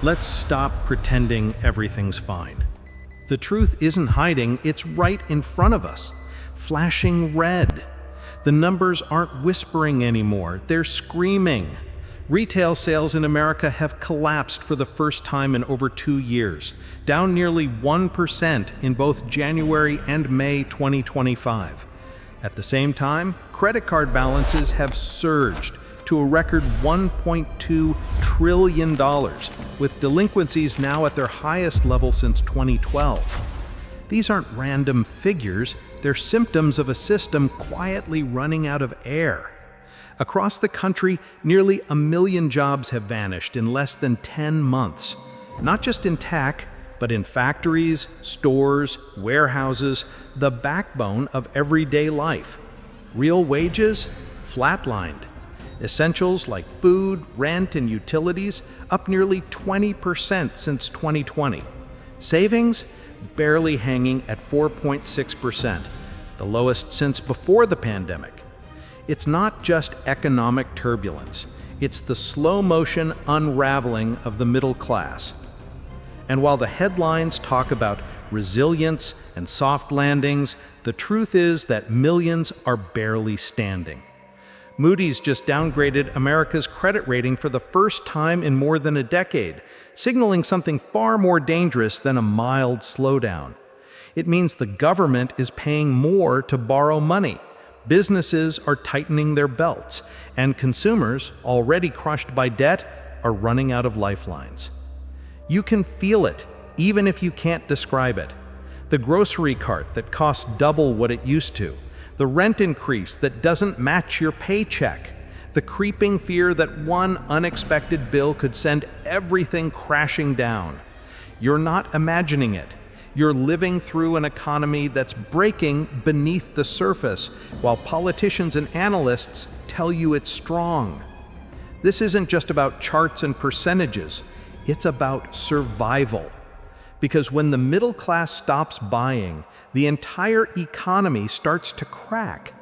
Let's stop pretending everything's fine. The truth isn't hiding, it's right in front of us, flashing red. The numbers aren't whispering anymore, they're screaming. Retail sales in America have collapsed for the first time in over 2 years, down nearly 1% in both January and May 2025. At the same time, credit card balances have surged to a record $1.2 trillion, with delinquencies now at their highest level since 2012. These aren't random figures, they're symptoms of a system quietly running out of air. Across the country, nearly 1 million jobs have vanished in less than 10 months, not just in tech, but in factories, stores, warehouses, the backbone of everyday life. Real wages flatlined. Essentials like food, rent, and utilities up nearly 20% since 2020. Savings barely hanging at 4.6%, the lowest since before the pandemic. It's not just economic turbulence, it's the slow-motion unraveling of the middle class. And while the headlines talk about resilience and soft landings, the truth is that millions are barely standing. Moody's just downgraded America's credit rating for the first time in more than a decade, signaling something far more dangerous than a mild slowdown. It means the government is paying more to borrow money, businesses are tightening their belts, and consumers, already crushed by debt, are running out of lifelines. You can feel it, even if you can't describe it. The grocery cart that costs double what it used to, the rent increase that doesn't match your paycheck, the creeping fear that one unexpected bill could send everything crashing down. You're not imagining it. You're living through an economy that's breaking beneath the surface, while politicians and analysts tell you it's strong. This isn't just about charts and percentages, it's about survival. Because when the middle class stops buying, the entire economy starts to crack.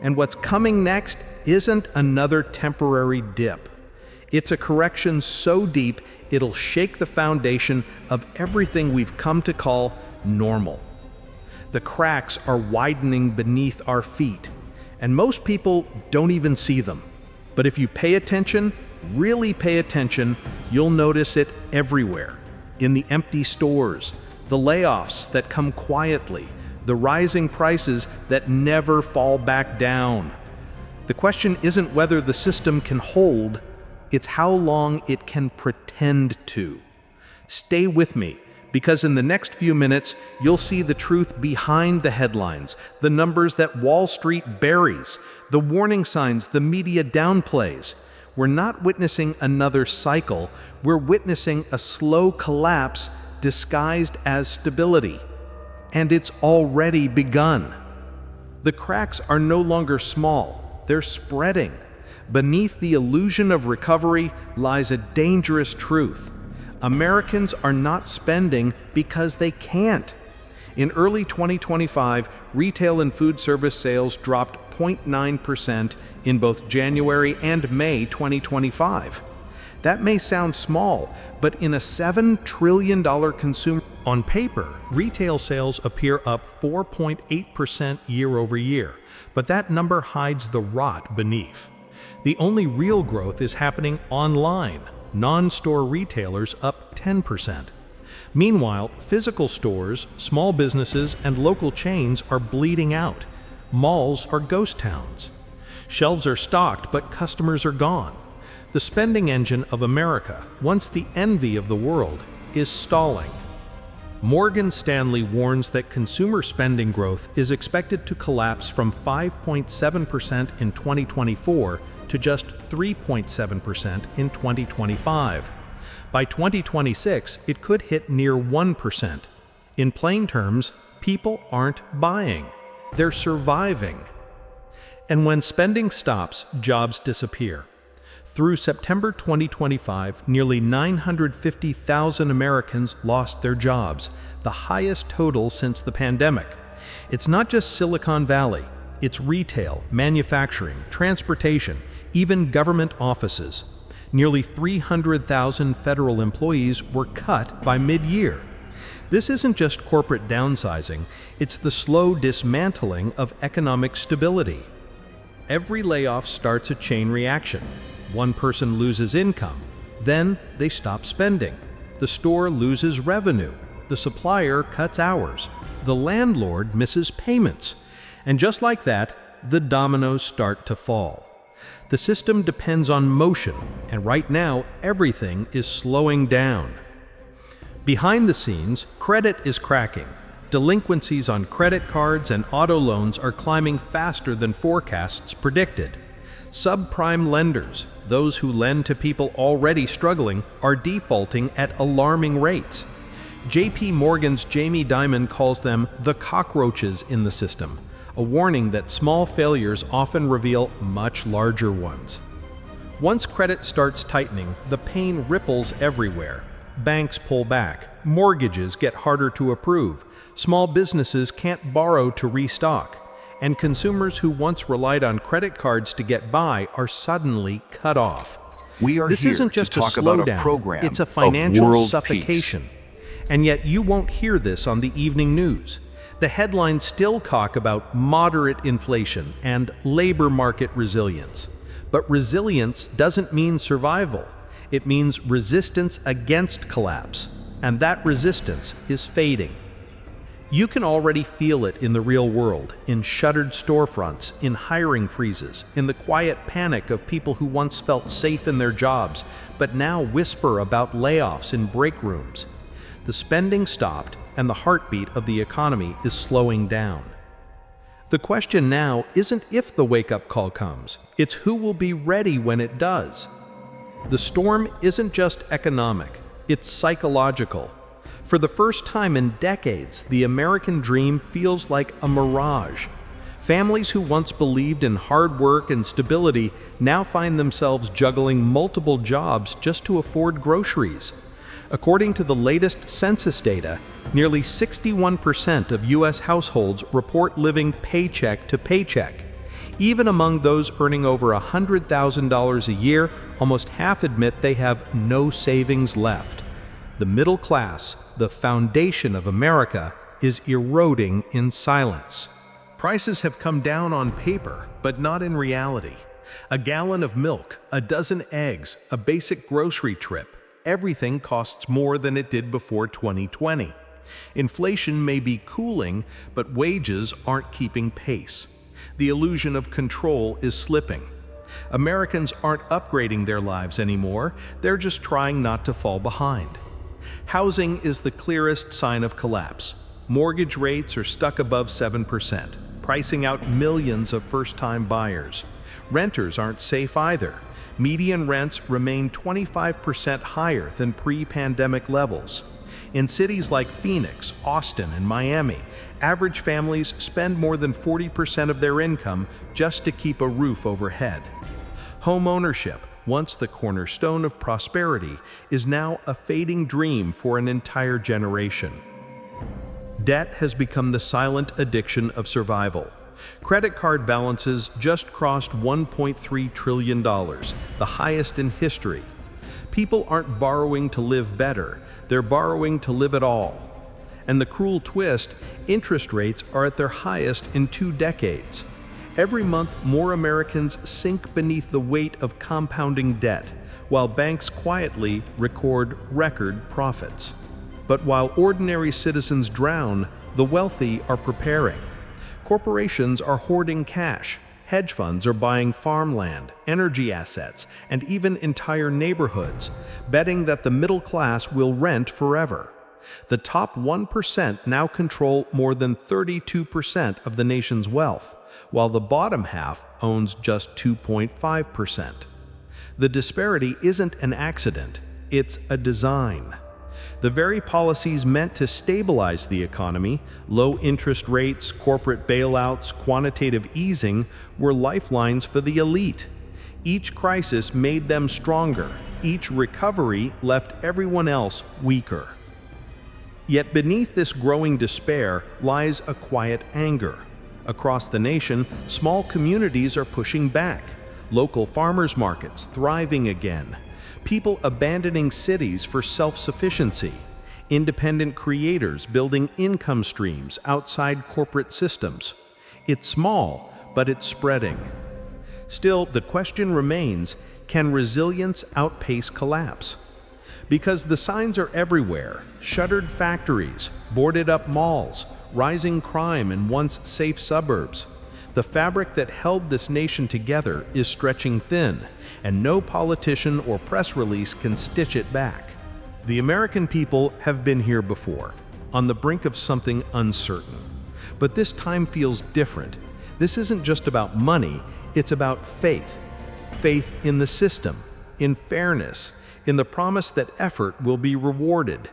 And what's coming next isn't another temporary dip. It's a correction so deep, it'll shake the foundation of everything we've come to call normal. The cracks are widening beneath our feet, and most people don't even see them. But if you pay attention, really pay attention, you'll notice it everywhere. In the empty stores, the layoffs that come quietly, the rising prices that never fall back down. The question isn't whether the system can hold, it's how long it can pretend to. Stay with me, because in the next few minutes, you'll see the truth behind the headlines, the numbers that Wall Street buries, the warning signs the media downplays. We're not witnessing another cycle, we're witnessing a slow collapse disguised as stability. And it's already begun. The cracks are no longer small, they're spreading. Beneath the illusion of recovery lies a dangerous truth. Americans are not spending because they can't. In early 2025, retail and food service sales dropped 0.9% in both January and May 2025. That may sound small, but in a $7 trillion consumer... On paper, retail sales appear up 4.8% year over year, but that number hides the rot beneath. The only real growth is happening online, non-store retailers up 10%. Meanwhile, physical stores, small businesses, and local chains are bleeding out. Malls are ghost towns. Shelves are stocked, but customers are gone. The spending engine of America, once the envy of the world, is stalling. Morgan Stanley warns that consumer spending growth is expected to collapse from 5.7% in 2024 to just 3.7% in 2025. By 2026, it could hit near 1%. In plain terms, people aren't buying, they're surviving. And when spending stops, jobs disappear. Through September 2025, nearly 950,000 Americans lost their jobs, the highest total since the pandemic. It's not just Silicon Valley, it's retail, manufacturing, transportation, even government offices. Nearly 300,000 federal employees were cut by mid-year. This isn't just corporate downsizing, it's the slow dismantling of economic stability. Every layoff starts a chain reaction. One person loses income, then they stop spending. The store loses revenue, the supplier cuts hours, the landlord misses payments. And just like that, the dominoes start to fall. The system depends on motion, and right now, everything is slowing down. Behind the scenes, credit is cracking. Delinquencies on credit cards and auto loans are climbing faster than forecasts predicted. Subprime lenders, those who lend to people already struggling, are defaulting at alarming rates. J.P. Morgan's Jamie Dimon calls them the cockroaches in the system, a warning that small failures often reveal much larger ones. Once credit starts tightening, the pain ripples everywhere. Banks pull back, mortgages get harder to approve, small businesses can't borrow to restock, and consumers who once relied on credit cards to get by are suddenly cut off. This isn't just a slowdown, it's a financial suffocation. And yet you won't hear this on the evening news. The headlines still talk about moderate inflation and labor market resilience. But resilience doesn't mean survival. It means resistance against collapse, and that resistance is fading. You can already feel it in the real world, in shuttered storefronts, in hiring freezes, in the quiet panic of people who once felt safe in their jobs, but now whisper about layoffs in break rooms. The spending stopped, and the heartbeat of the economy is slowing down. The question now isn't if the wake-up call comes, it's who will be ready when it does. The storm isn't just economic, it's psychological. For the first time in decades, the American dream feels like a mirage. Families who once believed in hard work and stability now find themselves juggling multiple jobs just to afford groceries. According to the latest census data, nearly 61% of U.S. households report living paycheck to paycheck. Even among those earning over $100,000 a year, almost half admit they have no savings left. The middle class, the foundation of America, is eroding in silence. Prices have come down on paper, but not in reality. A gallon of milk, a dozen eggs, a basic grocery trip, everything costs more than it did before 2020. Inflation may be cooling, but wages aren't keeping pace. The illusion of control is slipping. Americans aren't upgrading their lives anymore, they're just trying not to fall behind. Housing is the clearest sign of collapse. Mortgage rates are stuck above 7%, pricing out millions of first-time buyers. Renters aren't safe either. Median rents remain 25% higher than pre-pandemic levels. In cities like Phoenix, Austin, and Miami, average families spend more than 40% of their income just to keep a roof overhead. Home ownership, once the cornerstone of prosperity, is now a fading dream for an entire generation. Debt has become the silent addiction of survival. Credit card balances just crossed $1.3 trillion, the highest in history. People aren't borrowing to live better, they're borrowing to live at all. And the cruel twist, interest rates are at their highest in 2 decades. Every month, more Americans sink beneath the weight of compounding debt, while banks quietly record record profits. But while ordinary citizens drown, the wealthy are preparing. Corporations are hoarding cash. Hedge funds are buying farmland, energy assets, and even entire neighborhoods, betting that the middle class will rent forever. The top 1% now control more than 32% of the nation's wealth, while the bottom half owns just 2.5%. The disparity isn't an accident, it's a design. The very policies meant to stabilize the economy, low interest rates, corporate bailouts, quantitative easing, were lifelines for the elite. Each crisis made them stronger. Each recovery left everyone else weaker. Yet beneath this growing despair lies a quiet anger. Across the nation, small communities are pushing back. Local farmers markets thriving again. People abandoning cities for self-sufficiency, independent creators building income streams outside corporate systems. It's small, but it's spreading. Still, the question remains, can resilience outpace collapse? Because the signs are everywhere: shuttered factories, boarded-up malls, rising crime in once safe suburbs. The fabric that held this nation together is stretching thin, and no politician or press release can stitch it back. The American people have been here before, on the brink of something uncertain. But this time feels different. This isn't just about money, it's about faith. Faith in the system, in fairness, in the promise that effort will be rewarded.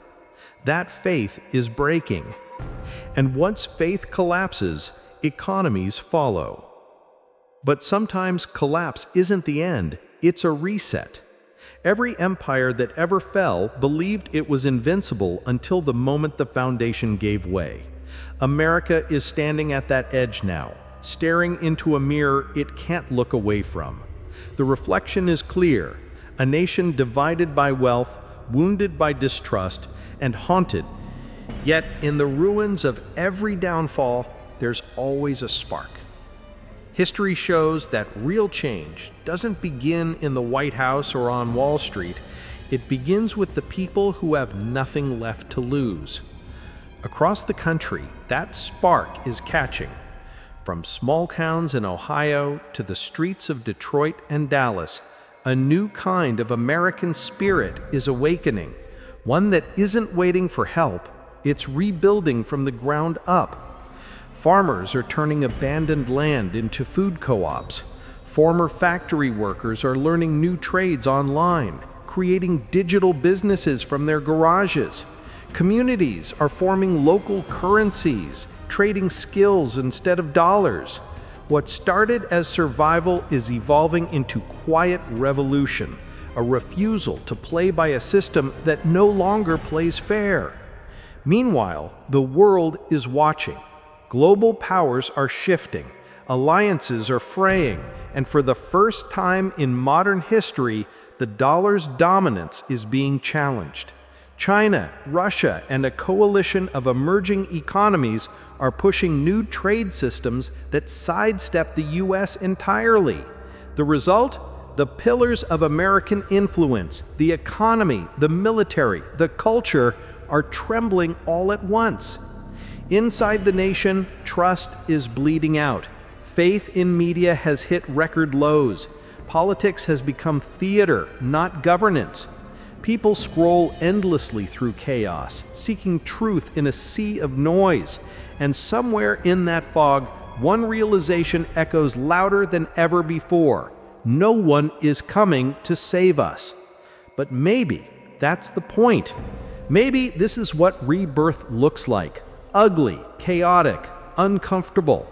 That faith is breaking. And once faith collapses, economies follow. But sometimes collapse isn't the end, it's a reset. Every empire that ever fell believed it was invincible until the moment the foundation gave way. America is standing at that edge now, staring into a mirror it can't look away from. The reflection is clear: a nation divided by wealth, wounded by distrust, and haunted. Yet in the ruins of every downfall, there's always a spark. History shows that real change doesn't begin in the White House or on Wall Street. It begins with the people who have nothing left to lose. Across the country, that spark is catching. From small towns in Ohio to the streets of Detroit and Dallas, a new kind of American spirit is awakening, one that isn't waiting for help, it's rebuilding from the ground up. Farmers are turning abandoned land into food co-ops. Former factory workers are learning new trades online, creating digital businesses from their garages. Communities are forming local currencies, trading skills instead of dollars. What started as survival is evolving into quiet revolution, a refusal to play by a system that no longer plays fair. Meanwhile, the world is watching. Global powers are shifting, alliances are fraying, and for the first time in modern history, the dollar's dominance is being challenged. China, Russia, and a coalition of emerging economies are pushing new trade systems that sidestep the US entirely. The result? The pillars of American influence, the economy, the military, the culture, are trembling all at once. Inside the nation, trust is bleeding out. Faith in media has hit record lows. Politics has become theater, not governance. People scroll endlessly through chaos, seeking truth in a sea of noise. And somewhere in that fog, one realization echoes louder than ever before: no one is coming to save us. But maybe that's the point. Maybe this is what rebirth looks like: ugly, chaotic, uncomfortable.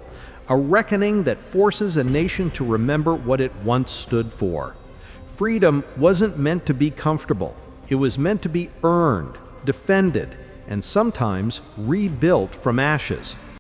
A reckoning that forces a nation to remember what it once stood for. Freedom wasn't meant to be comfortable. It was meant to be earned, defended, and sometimes rebuilt from ashes.